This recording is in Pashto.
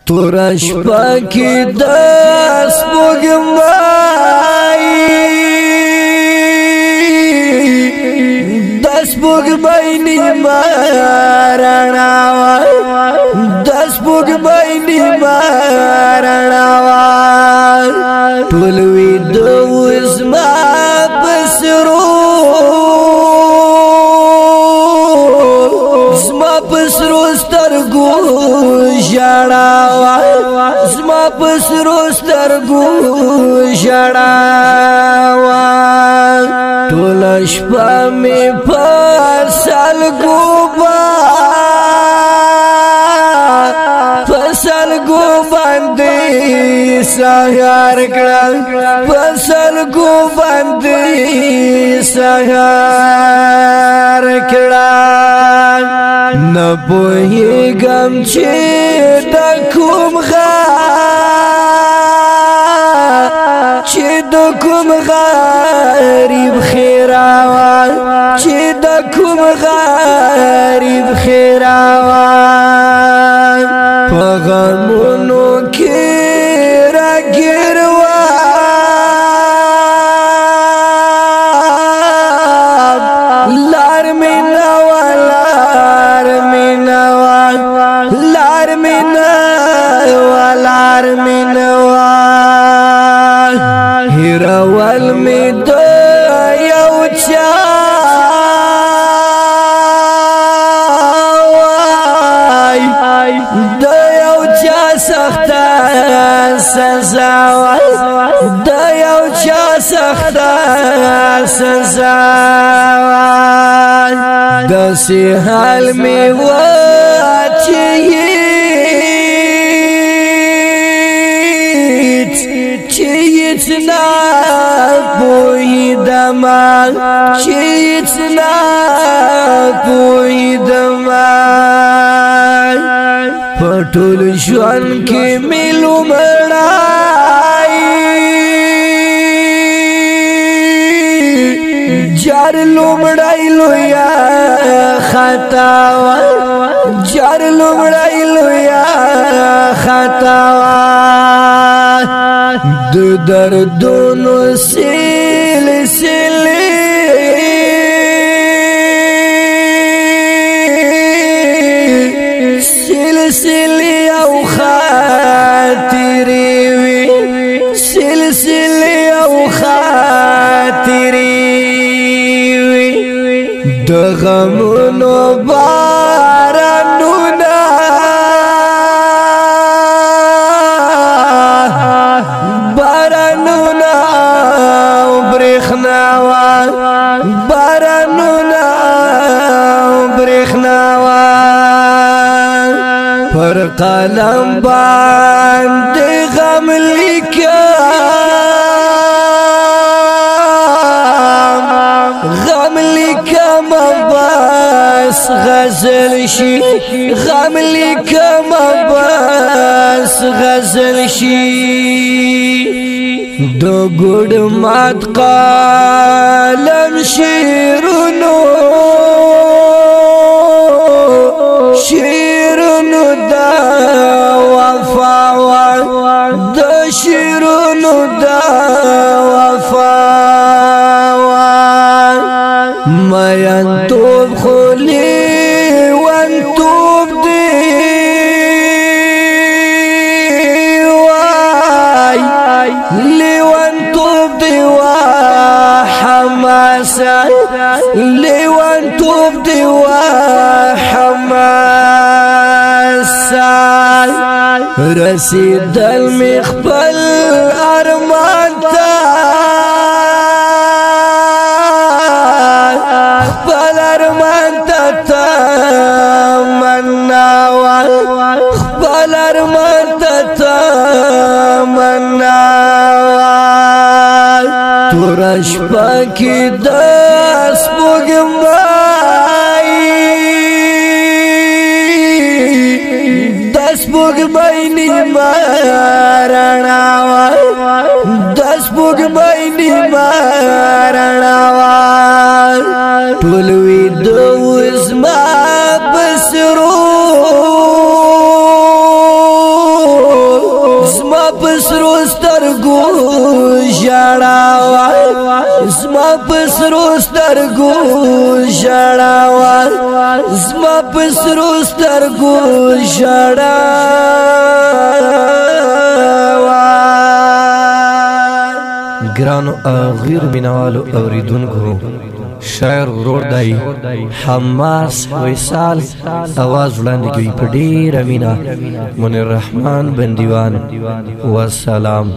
تورش پاکی دس بگمائی دس بگمائی نیما رناوائی دس بگمائی نیما رناوائی طولوی دو اسما پسرو اسما پسرو سترگو شڑاوائی اسما پسرو سترگو شڑاوائی طولش پا می پسل گو فصل گو باندې سهار کړه فصل گو باندې سهار کړه نه پوهیږم چې د کوم غریب خیراوان چې د کوم غریب خیراوان په غمونو کې راګیروان لار مینا والار مینا لار مینا والار مینا هیروال می د یو چا د یو چا سخت سزا د یو چا سخت سزا داسې حال می و چې چیتنا پویدما چیتنا پویدما پټول ژوند کې ملو مړای جار لومړای لویا خطا جار لومړای لویا خطا د دردونو سلسله او خاطرې وي سلسله او خاطرې وي د غمونو بارانونه پر قلم باندې غم لیکم بس غزل شي غم لیکم بس غزل شي د ګډ مات قلم شیرونو شیرونو دا وفا د شیرونو دا وفا مین توب خلی ون توب دی وای لیون توب دی وا حماسا لیون توب دی وا رسیدل می خپل ارمان تا خپل ارمان تا تمناوال خپل ارمان تا تمناوال تورش پاکی دس بگمائی دس بگمائی نیما رناوائی دس بگمائی نیما رناوائی طولوی دو اسما پسرو سترګو ژړاوا زما پسرو سترګو ژړاوا زما پسرو سترګو ژړاوا ګرانو غیر مینوالو اوریدونکو شاعر ورور دای حماس وصال आवाज وړاندې کوي په ډېر مینا منیر رحمان بندیوان والسلام